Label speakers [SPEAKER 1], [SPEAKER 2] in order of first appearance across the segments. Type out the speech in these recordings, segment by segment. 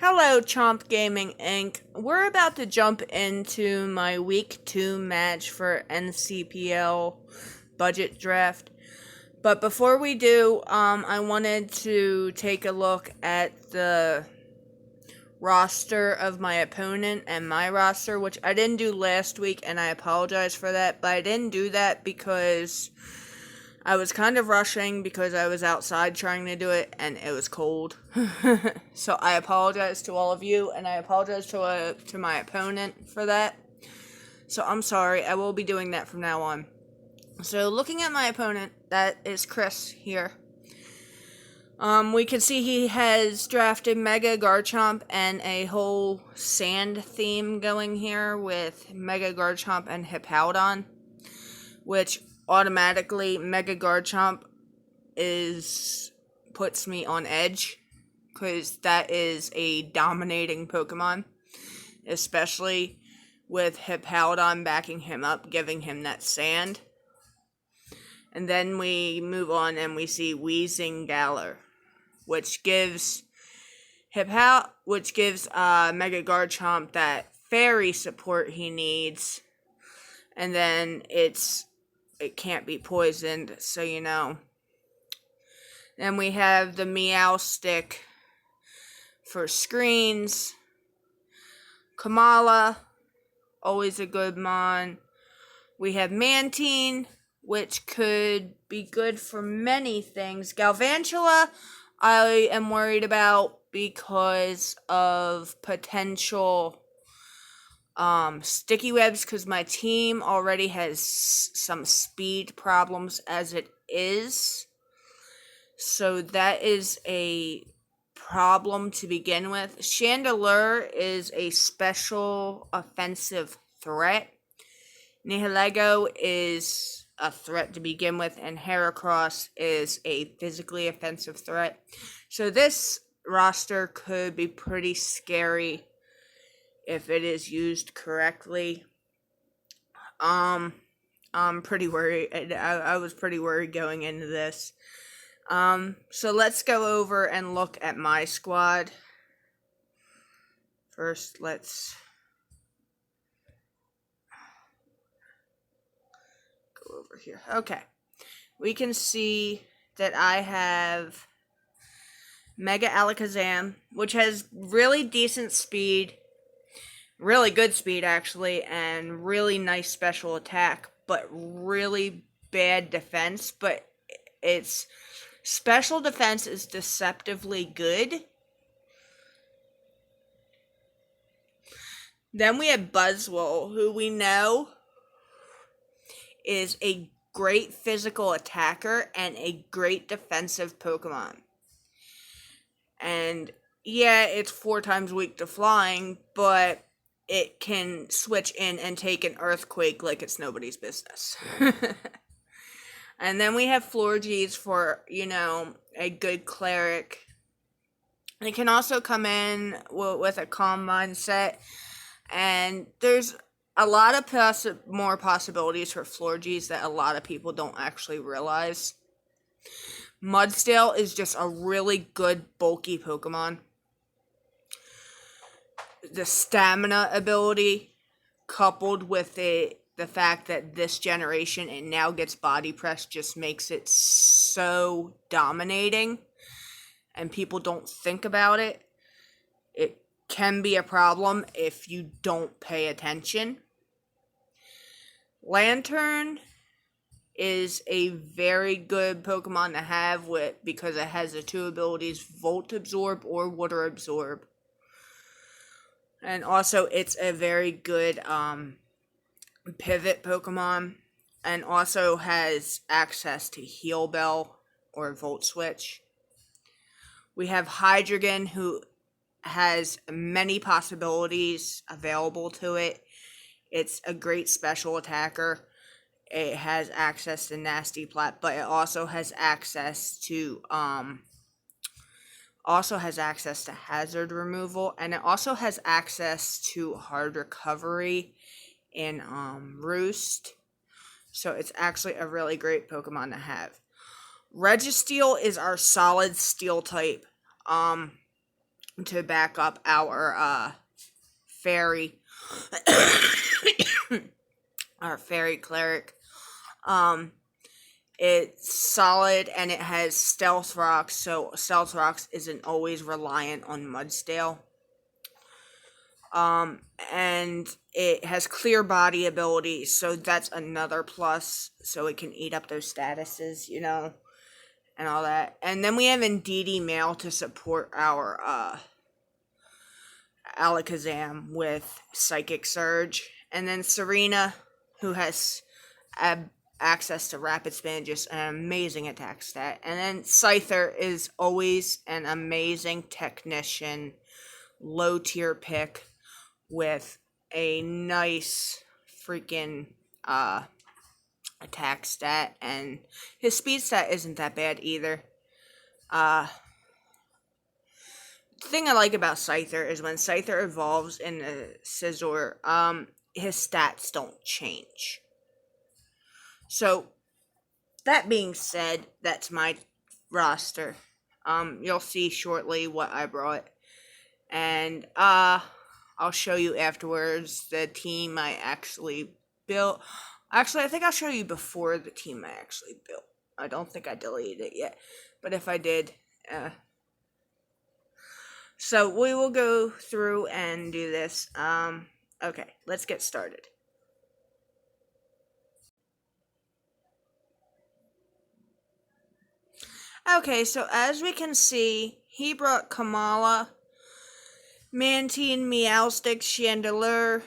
[SPEAKER 1] Hello, Chomp Gaming Inc. We're about to jump into my week 2 match for NCPL budget draft. But before we do, I wanted to take a look at the roster of my opponent and my roster, which I didn't do last week, and I apologize for that. But I didn't do that because I was kind of rushing because I was outside trying to do it, and it was cold. So I apologize to all of you, and I apologize to my opponent for that. So I'm sorry. I will be doing that from now on. So looking at my opponent, that is Chris here. We can see he has drafted Mega Garchomp and a whole sand theme going here with Mega Garchomp and Hippowdon, which automatically Mega Garchomp puts me on edge because that is a dominating Pokemon, especially with Hippowdon backing him up, giving him that sand. And then we move on and we see Wheezing Galar, which gives Mega Garchomp that fairy support he needs, and then it can't be poisoned, so you know. Then we have the Meow Stick for screens. Kamala, always a good mon. We have Mantine, which could be good for many things. Galvantula, I am worried about because of potential sticky webs, because my team already has some speed problems as it is. So that is a problem to begin with. Chandelure is a special offensive threat. Nihilego is a threat to begin with, and Heracross is a physically offensive threat. So this roster could be pretty scary if it is used correctly. I'm pretty worried. I was pretty worried going into this. So let's go over and look at my squad. First, let's go over here. Okay. We can see that I have Mega Alakazam, which has really decent speed, really good speed actually, and really nice special attack, but really bad defense. But its special defense is deceptively good. Then we have Buzzwole, who we know is a great physical attacker and a great defensive Pokemon. And yeah, it's 4 times weak to flying, but it can switch in and take an earthquake like it's nobody's business. And then we have Florges for, a good cleric. It can also come in with a calm mindset. And there's a lot of more possibilities for Florges that a lot of people don't actually realize. Mudsdale is just a really good bulky Pokemon. The stamina ability, coupled with the fact that this generation it now gets body press, just makes it so dominating, and people don't think about it. It can be a problem if you don't pay attention. Lantern is a very good Pokemon to have because it has the 2 abilities, Volt Absorb or Water Absorb. And also it's a very good pivot Pokemon, and also has access to Heal Bell or Volt Switch. We have Hydreigon, who has many possibilities available to it. It's a great special attacker. It has access to Nasty Plat, but it also has access to hazard removal, and it also has access to hard recovery in Roost. So it's actually a really great Pokemon to have. Registeel is our solid steel type. to back up our fairy, our fairy cleric. It's solid and it has stealth rocks, so stealth rocks isn't always reliant on Mudstale. And it has clear body ability, so that's another plus, so it can eat up those statuses, and all that. And then we have Indeedee Male to support our Alakazam with Psychic Surge. And then Serena, who has access to Rapid Spin, just an amazing attack stat. And then Scyther is always an amazing technician, low tier pick with a nice freaking attack stat, and his speed stat isn't that bad either. The thing I like about Scyther is when Scyther evolves in the Scizor, his stats don't change. So, that being said, that's my roster. You'll see shortly what I brought. And, I'll show you afterwards the team I actually built. Actually, I think I'll show you before the team I actually built. I don't think I deleted it yet. But if I did, so we will go through and do this. Okay, let's get started. Okay, so as we can see, he brought Kamala, Mantine, Meowstic, Chandelure,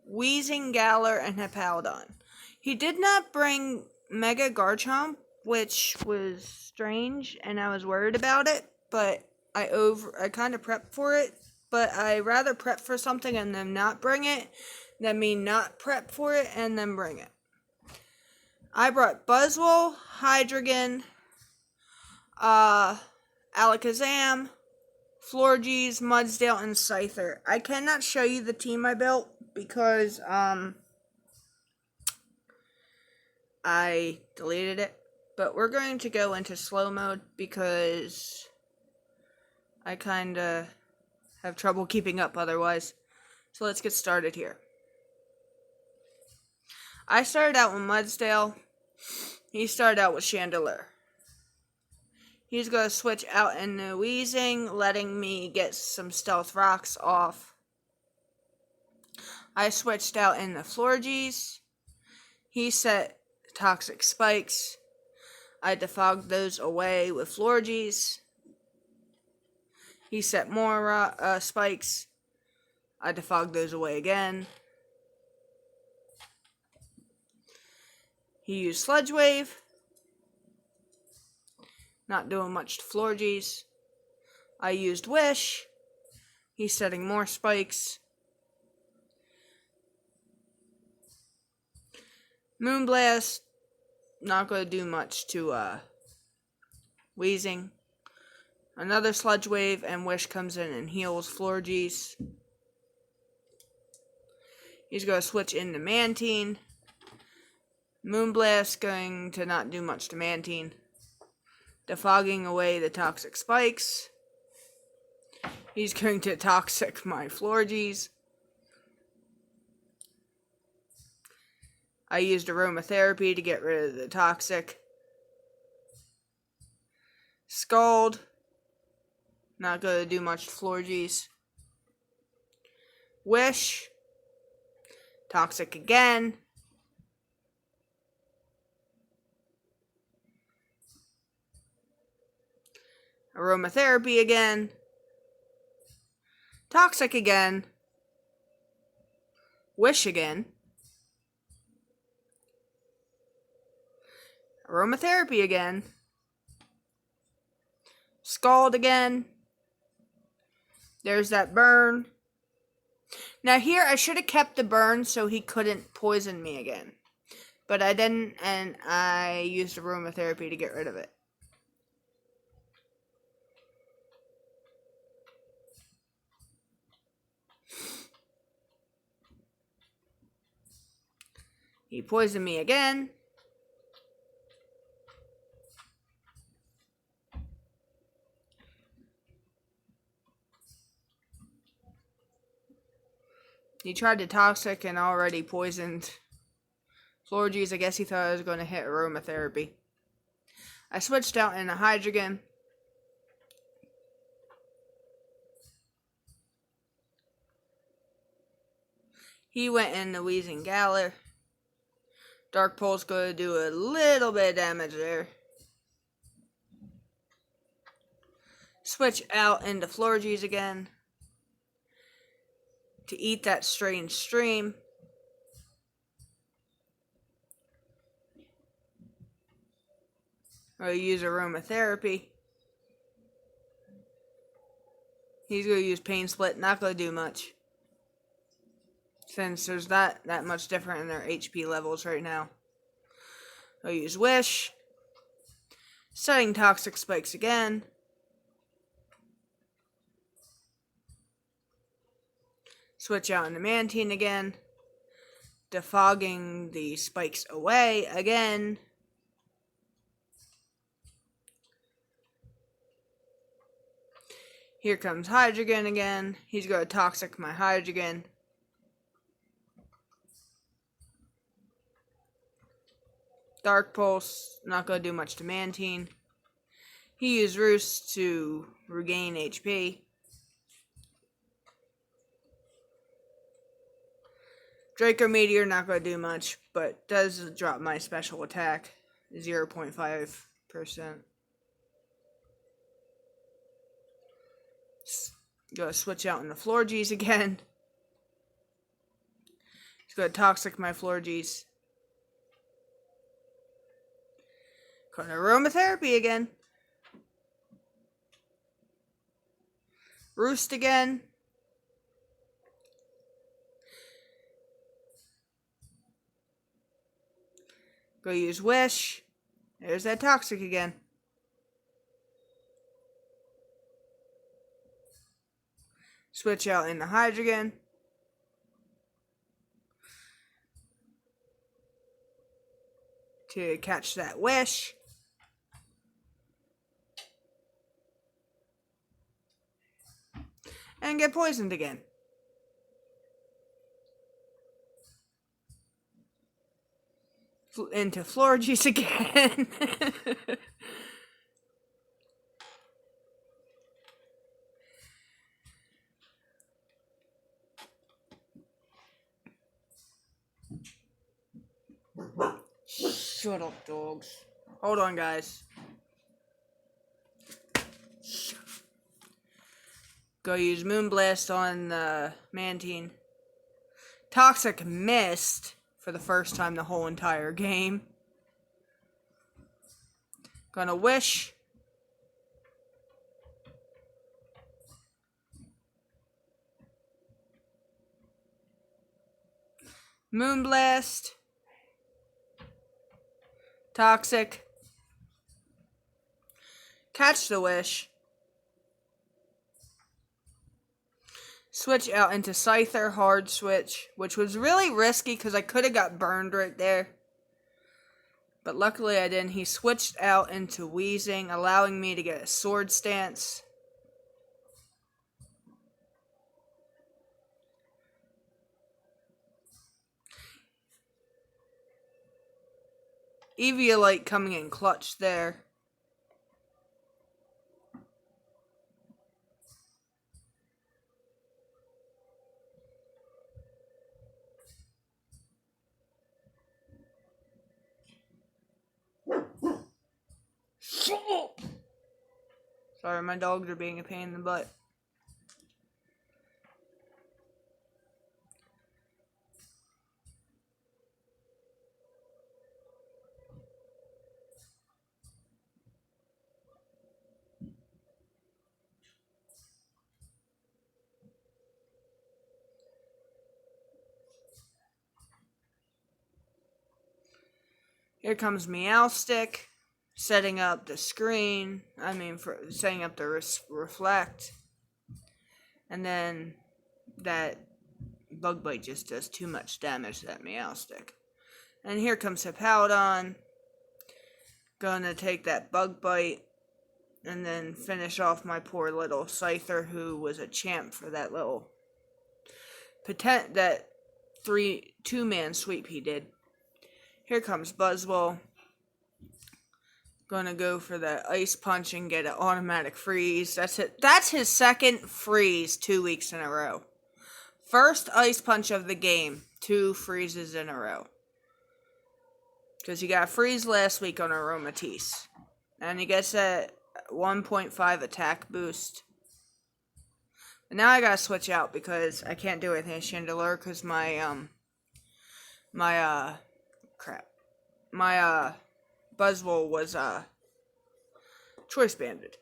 [SPEAKER 1] Wheezing, Galar, and Hippowdon. He did not bring Mega Garchomp, which was strange, and I was worried about it, but I kind of prepped for it, but I rather prep for something and then not bring it than me not prep for it and then bring it. I brought Buzzwole, Hydreigon, Alakazam, Florges, Mudsdale, and Scyther. I cannot show you the team I built because I deleted it. But we're going to go into slow mode because I kind of have trouble keeping up otherwise. So let's get started here. I started out with Mudsdale. He started out with Chandelure. He's going to switch out into Wheezing, letting me get some Stealth Rocks off. I switched out into Florges. He set Toxic Spikes. I defogged those away with Florges. He set more spikes. I defogged those away again. He used Sludge Wave. Not doing much to Florges. I used Wish. He's setting more spikes. Moonblast. Not going to do much to Wheezing. Another Sludge Wave and Wish comes in and heals Florges. He's going to switch into Mantine. Moonblast going to not do much to Mantine. Defogging away the Toxic Spikes. He's going to Toxic my Florges. I used Aromatherapy to get rid of the Toxic. Scald. Not going to do much to Florges. Wish. Toxic again. Aromatherapy again. Toxic again. Wish again. Aromatherapy again. Scald again. There's that burn. Now here, I should have kept the burn so he couldn't poison me again. But I didn't, and I used Aromatherapy to get rid of it. He poisoned me again. He tried to toxic and already poisoned Florges. I guess he thought I was going to hit aromatherapy. I switched out into Hydreigon. He went into Wheezing Galar. Dark Pulse going to do a little bit of damage there. Switch out into Florges again to eat that strange stream. Or use aromatherapy. He's going to use Pain Split, not going to do much. Since there's that much different in their HP levels right now. I'll use Wish. Setting Toxic Spikes again. Switch out into Mantine again. Defogging the spikes away again. Here comes Hydreigon again. He's going to Toxic my Hydreigon. Dark Pulse, not going to do much to Mantine. He used Roost to regain HP. Draco Meteor, not going to do much, but does drop my special attack 0.5%. Go switch out into Florges again. He's going to Toxic my Florges. Going to aromatherapy again. Roost again. Go use Wish. There's that Toxic again. Switch out into Hydreigon. To catch that Wish. And get poisoned again. Into Florges again. Shut up, dogs. Hold on, guys. Go use Moonblast on Mantine. Toxic missed for the first time the whole entire game. Gonna Wish. Moonblast. Toxic. Catch the Wish. Switch out into Scyther, hard switch, which was really risky because I could have got burned right there. But luckily I didn't. He switched out into Wheezing, allowing me to get a Sword Stance. Eviolite coming in clutch there. Sorry, my dogs are being a pain in the butt. Here comes Meowstick, setting up the screen. For setting up the reflect. And then that Bug Bite just does too much damage to that Meowstick. And here comes Hippowdon. Gonna take that Bug Bite. And then finish off my poor little Scyther, who was a champ for that little that 2-man sweep he did. Here comes Buzzwole. Gonna go for the ice punch and get an automatic freeze. That's it. That's his second freeze 2 weeks in a row. First ice punch of the game. 2 freezes in a row. Because he got a freeze last week on Aromatisse. And he gets a 1.5 attack boost. But now I gotta switch out because I can't do anything with Chandelure because my Buzzwole was choice banded.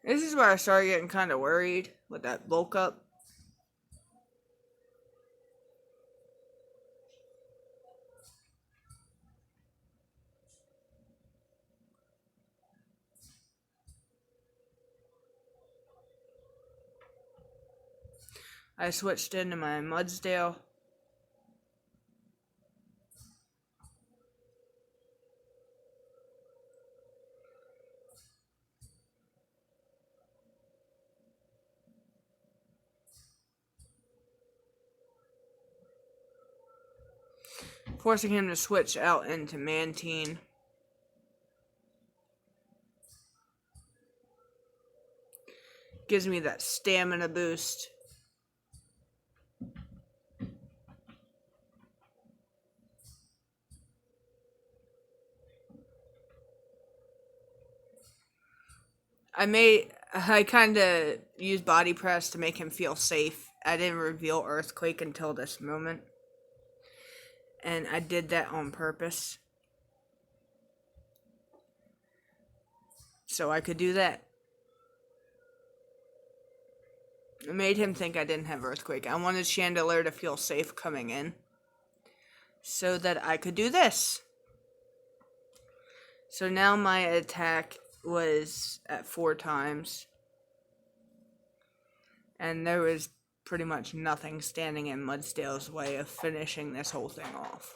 [SPEAKER 1] This is where I started getting kind of worried with that bulk up. I switched into my Mudsdale. Forcing him to switch out into Mantine. Gives me that stamina boost. I kind of used body press to make him feel safe. I didn't reveal Earthquake until this moment. And I did that on purpose. So I could do that. It made him think I didn't have Earthquake. I wanted Chandelure to feel safe coming in. So that I could do this. So now my attack was at 4 times. And there was pretty much nothing standing in Mudsdale's way of finishing this whole thing off.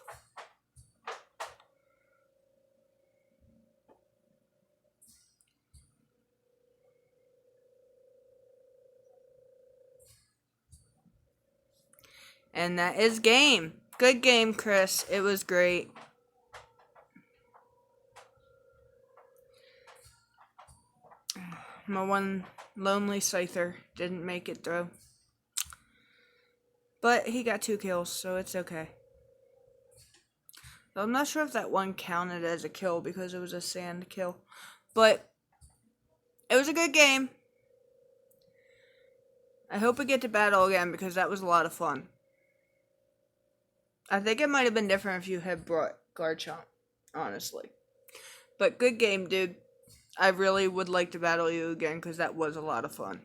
[SPEAKER 1] And that is game. Good game, Chris. It was great. My one lonely Scyther didn't make it through. But he got 2 kills, so it's okay. I'm not sure if that one counted as a kill because it was a sand kill. But it was a good game. I hope we get to battle again because that was a lot of fun. I think it might have been different if you had brought Garchomp, honestly. But good game, dude. I really would like to battle you again because that was a lot of fun.